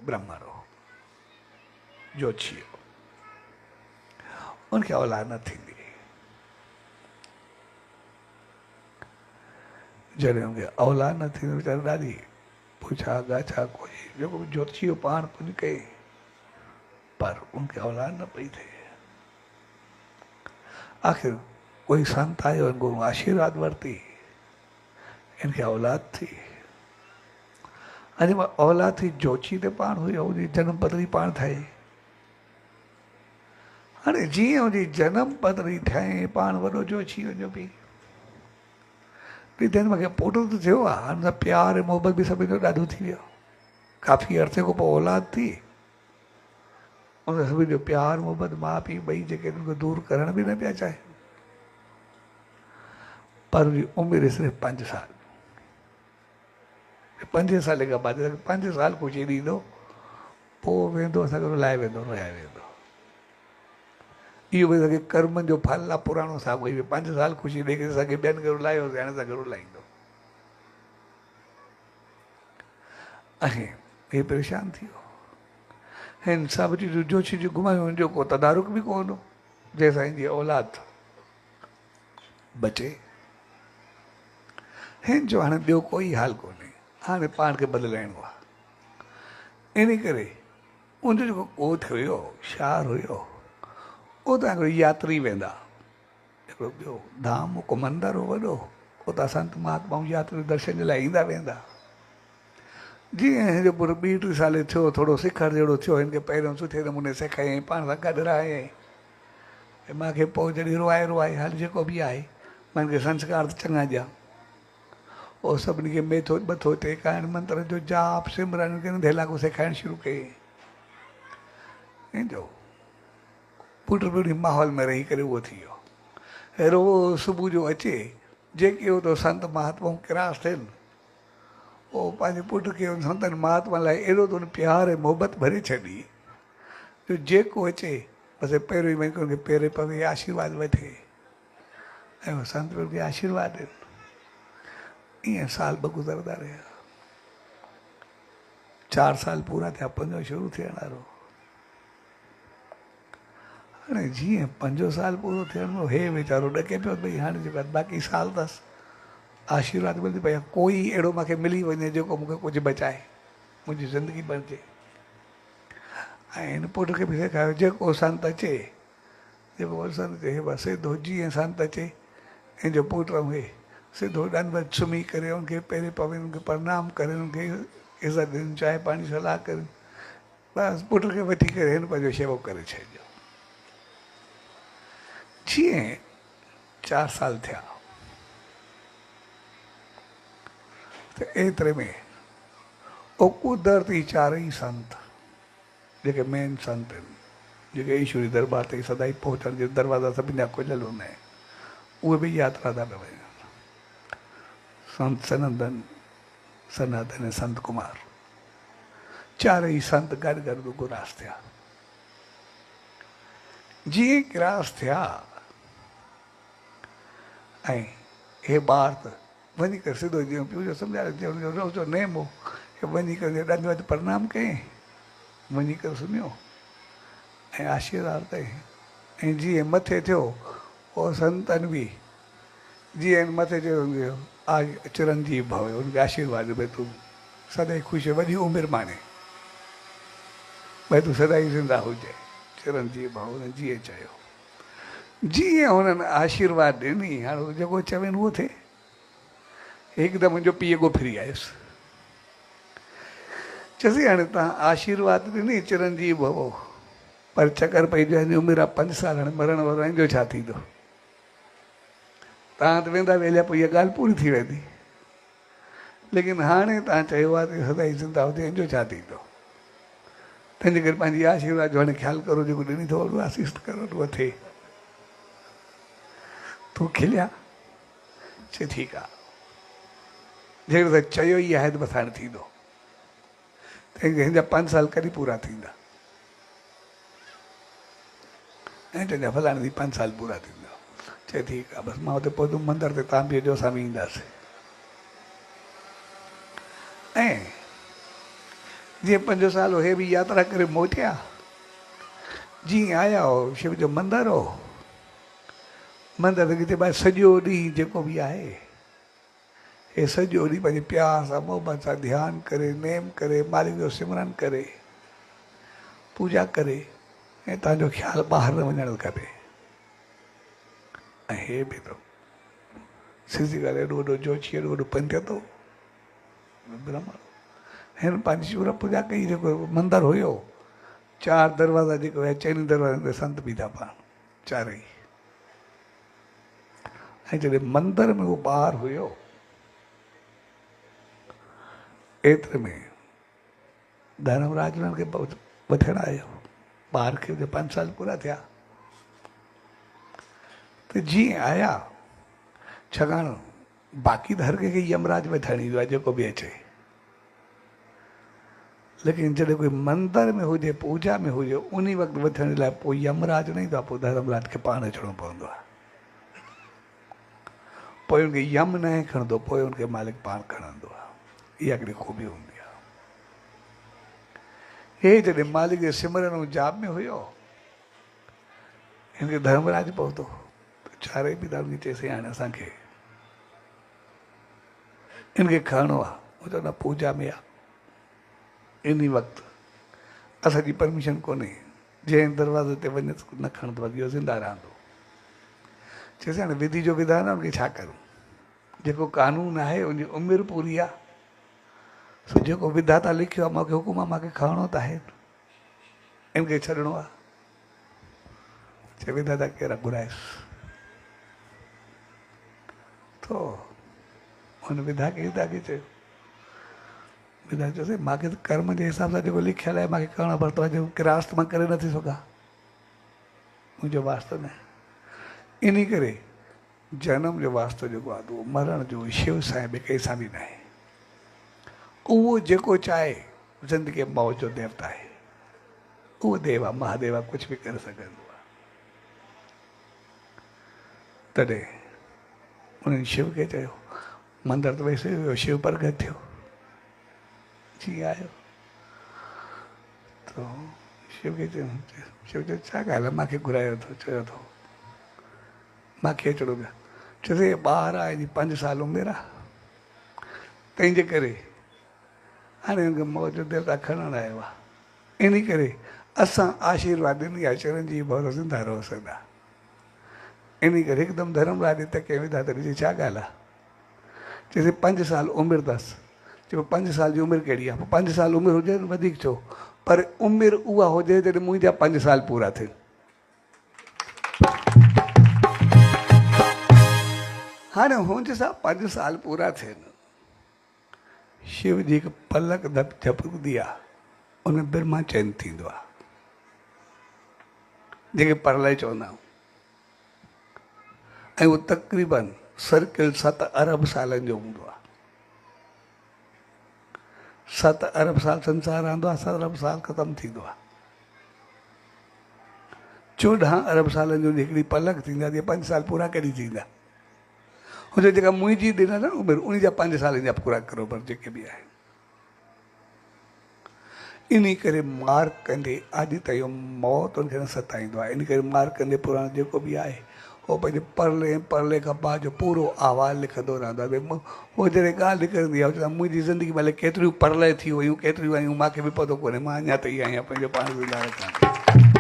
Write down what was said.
ब्राह्मणो जोशियो उनखे औलाद न थींदी। जॾहिं उनखे औलाद न थींदी वीचारो ॾाढी पुछा ॻाछा कोई जेको जोशियो पाण पुञ कई पर उनखे औलाद न पई थिए। आखिर कोई संत आयो इनको आशीर्वाद वरती इनखे औलाद थी। अॼु मां औलाद थी जोशी ते पाण हुयो उनजी जनम पत्री पाण ठाही। हाणे जीअं उनजी जनम पत्री ठाही पाण वॾो जोशी वञो पई ॾिठनि मूंखे पुट त थियो आहे हाणे प्यार ऐं मोहबत बि सभिनी जो ॾाढो थी वियो। काफ़ी अरसे खां पोइ औलाद थी उन सभिनी जो प्यार मोहबत माउ पीउ ॿई जेके उनखे दूरि करण बि न पिया चाहे। पर उनजी उमिरि सिर्फ़ु 5 साल। 5 साल खां बाद 5 साल ख़ुशी ॾींदो पोइ वेंदो असांखे रुलाए वेंदो रुलाए वेंदो। इहो भई कर्म जो फल आहे पुराणो साॻियो ई 5 साल ख़ुशी ॾेई करे असांखे ॿियनि खे रुलायोसीं हाणे असांखे रुलाईंदो। ऐं हे परेशान थी वियो। हिन सभु चीजूं जोशी जी घुमायूं जो को तदारुक बि कोन हो जंहिंसां जी औलाद बचे। हिन जो हाणे ॿियो कोई हाल कोन्हे हाणे पाण खे बदिलाइणो आहे। इन करे उनजो जेको ॻोठ हुयो शहर हुयो उतां हिकिड़ो यात्री वेंदा हिकिड़ो ॿियो धाम को मंदरु हो वॾो उतां संत महात्माऊं यात्री दर्शन जे लाइ ईंदा वेंदा। जीअं हिनजो पुटु 2-3 साल थियो थोरो सिखर जहिड़ो थियो हिनखे पहिरियों सुठे नमूने सेखारियईं पाण सां गॾु रहियईं मूंखे पोइ जॾहिं रुआए हाल जेको बि आहे मां हिनखे संस्कार त चङा ॾियां उहो सभिनी खे मेथो ॿथो टेकाइण मंत्र जो जाप सिमरन नंढे लाॻू सेखारणु शुरू कई। हिनजो पुट बि उन माहौल में रही करे उहो थी वियो। रोज़ सुबुह जो अचे जेके उतो संत महात्माऊं क्रास थियनि उहो पंहिंजे पुट खे उन संतनि महात्मा लाइ अहिड़ो त उन प्यार ऐं मोहबत भरे छॾी जो जेको अचे बसि पहिरियों ई वञी करे उनखे पेरे पवे आशीर्वाद वठे ऐं उहो संत उनखे आशीर्वाद ॾियनि। ईअं साल 2 गुज़रंदा रहिया। 4 साल पूरा थिया 5 शुरू थियण वारो। हाणे जीअं 5 साल पूरो थियण में हे वीचारो ॾके पियो भई हाणे जेको बाक़ी साल अथसि आशीर्वाद मिलंदी भई कोई अहिड़ो मूंखे मिली वञे जेको मूंखे कुझु बचाए मुंहिंजी ज़िंदगी बणिजे। ऐं हिन पुट खे बि सेखारियो जेको संत अचे जेको संत अचे हे बसि सिधो जीअं संत अचे हिनजो पुट उहे सिधो ॾंड सुम्ही करे उनखे पेरे पवे उनखे प्रणाम करे उनखे इज़त ॾियनि चांहि पाणी सलाह कनि बसि पुट खे वठी करे हिन पंहिंजो शेवो करे छॾियो। जीअं 4 साल थिया त एतिरे में ओ कुदरती 4 संत जेके मेन संत आहिनि जेके ईश्वरी दरबार ते सदाई पहुचण जे दरवाज़ा सभिनी जा खुलियल हूंदा आहिनि उहे बि यात्रा था वञनि। संत सनातन ऐं संत कुमार 4 संत गॾु गुरास थिया। जीअं गिरास थिया ऐं हे ॿार त वञी करे सिधो जीअं पियो सम्झायो रोज़ जो नेम हो वञी करे ॾंड वटि प्रणाम कयईं वञी करे सुम्हियो ऐं आशीर्वाद कयईं ऐं जीअं मथे थियो उहो संतनि बि जीअं मथे चयो आज चिरंजीव भव उनखे आशीर्वाद भई तूं सदाई ख़ुशि वॾी उमिरि माने भई तूं सदाई ज़िंदा हुजे चिरंजीव भव हुन जीअं चयो। जीअं हुननि आशीर्वाद ॾिनी हाणे जेको चवनि उहो थिए। हिकदमि मुंहिंजो पीउ गो फिरी आयुसि चयोसीं हाणे तव्हां आशीर्वाद ॾिनी चिरंजीव भव पर चकर पई जो उमिरि आहे 5 साल हाणे मरण वारो आहिनि जो छा थींदो तव्हां त वेंदा वेलिया पोइ इहा ॻाल्हि पूरी थी वेंदी लेकिन हाणे तव्हां चयो आहे त सदाई ज़िंदा हुजे जो छा थींदो तंहिंजे करे पंहिंजी आशीर्वाद जो हाणे ख़्यालु करो जेको ॾिनी अथव आसीस करो उहो थिए। तूं खिलिया चए ठीकु आहे जहिड़ो त चयो ई आहे त बसि हाणे थींदो तंहिंखे हिन जा 5 साल कॾहिं पूरा थींदा ऐं तुंहिंजा फलाणे ॾींहुं 5 साल पूरा थींदा चए ठीकु आहे बसि मां हुते पहुतुमि मंदर ते तव्हां बीहजो असां बि ईंदासीं। ऐं जी 5 साल हे भी यात्रा करे मोटिया जी आया हो शिव जो मंदिर हो मंदिर किथे भाई सॼो ॾींहुं जेको बि आहे हे सॼो ॾींहुं पंहिंजे प्यार सां मोहबत सां ध्यानु करे नेम करे मालिक जो सिमरन करे पूजा करे ऐं तव्हांजो ख़्यालु ॿाहिरि न वञणु खपे। ऐं हे बि थो सिधी ॻाल्हि एॾो वॾो जोशी एॾो वॾो पंडित हो ब्रह्मण हिन पंहिंजी शिव पूजा कई जेको मंदरु हुयो 4 दरवाज़ा जेको आहे 4 दरवाज़नि ते संत बीठा पाण चारई ऐं जॾहिं मंदर में उहो ॿार हुयो एतिरे में धर्मराज उन्हनि खे वठणु आयो ॿार खे 5 साल पूरा थिया त जीअं आया छाकाणि बाक़ी त हर कंहिंखे यमराज वठणु ईंदो आहे जेको बि अचे लेकिन जॾहिं कोई मंदर में हुजे पूजा में हुजे उन वक़्तु वठण लाइ पोइ यमराज न ईंदो आहे पोइ धर्मराज खे पाण अचिणो पवंदो आहे पोइ हुनखे यम न खणंदो पोइ हुनखे मालिक पाण खणंदो आहे इहा हिकिड़ी ख़ूबी हूंदी आहे। हे जॾहिं मालिक जे सिमरन ऐं जाप में हुयो हिनखे धर्मराज पहुतो चारई बि धर्म चएसि हाणे असांखे हिनखे खणणो आहे हू चवंदा पूजा में आहे इन वक़्तु असांजी परमिशन कोन्हे जंहिं दरवाज़े ते वञे न खणंदो आहे इहो ज़िंदा रहंदो चएसि हाणे विधि जो विधान आहे उनखे छा करूं जेको कानून आहे उनजी उमिरि पूरी आहे सो जेको विधाता लिखियो आहे मूंखे हुकुम आहे मूंखे खणणो त आहे इनखे छॾिणो आहे चए विधाता कहिड़ा घुराइसि तो हुन विधा खे चयो विधा चयोसि मूंखे त कर्म जे हिसाब सां जेको लिखियलु आहे मूंखे करणो पड़ंदो आहे जेको किरास्त मां करे नथी सघां मुंहिंजो वास्तो न इन करे जनम जो वास्तो जेको आहे उहो मरण जो शिव सां ॿिए कंहिं सां बि न आहे उहो जेको चाहे ज़िंदगी मौत जो देवता आहे उहो देव आहे महादेव आहे कुझु बि करे सघंदो आहे तॾहिं उन्हनि शिव खे चयो मंदर त वैसे हुयो शिव प्रगट थियो जी आयो तो शिव खे चयो शिव चयो छा ॻाल्हि आहे मूंखे घुरायो अथव चयो अथव मूंखे अचिणो पिया चयोसि ॿार आहे जी 5 साल उमिरि आहे तंहिंजे करे हाणे हुनखे मौत जो देवता खणणु आयो आहे इन करे असां आशीर्वाद ॾिनी आहे चिरंजीवी भव ज़िंदा रहो सदा इन करे हिकदमि धर्मराज ते कंहिं विधा त ॾिसी छा ॻाल्हि आहे चइसि 5 साल उमिरि अथसि चयो 5 साल जी उमिरि कहिड़ी आहे 5 साल उमिरि हुजे वधीक छो पर उमिरि उहा हुजे जॾहिं मुंहिंजा 5 साल पूरा थियनि हाणे हुनजे सां 5 साल पूरा थियनि शिव जी हिकु पलक झपकंदी आहे उन ब्रह्मा चयन थींदो आहे जंहिंखे परलय चवंदा आहियूं ऐं उहो तक़रीबन सर्किल 7 अरब सालनि जो हूंदो आहे 7 अरब साल संसार रहंदो आहे 7 अरब साल ख़तमु थींदो आहे 14 अरब सालनि जो हिकिड़ी पलक थींदी आहे 5 साल पूरा कॾहिं थींदा हुन जेका मुंहिंजी ॾिनल न उमिरि उन जा 5 साल जा पूरा करो पर जेके बि आहिनि इन करे मार्कंडे अॼु ताईं मौत हुनखे न सताईंदो आहे इन करे मार्कंडे पुराण जेको बि आहे उहो पंहिंजे परले खां बाद जो पूरो आवाज़ लिखंदो रहंदो आहे उहो जॾहिं ॻाल्हि निकिरंदी आहे मुंहिंजी ज़िंदगी भले केतिरियूं परले थी वियूं केतिरियूं आयूं मूंखे बि पतो कोन्हे मां अञा त इहा आहियां पंहिंजो पाण गुज़ारे कान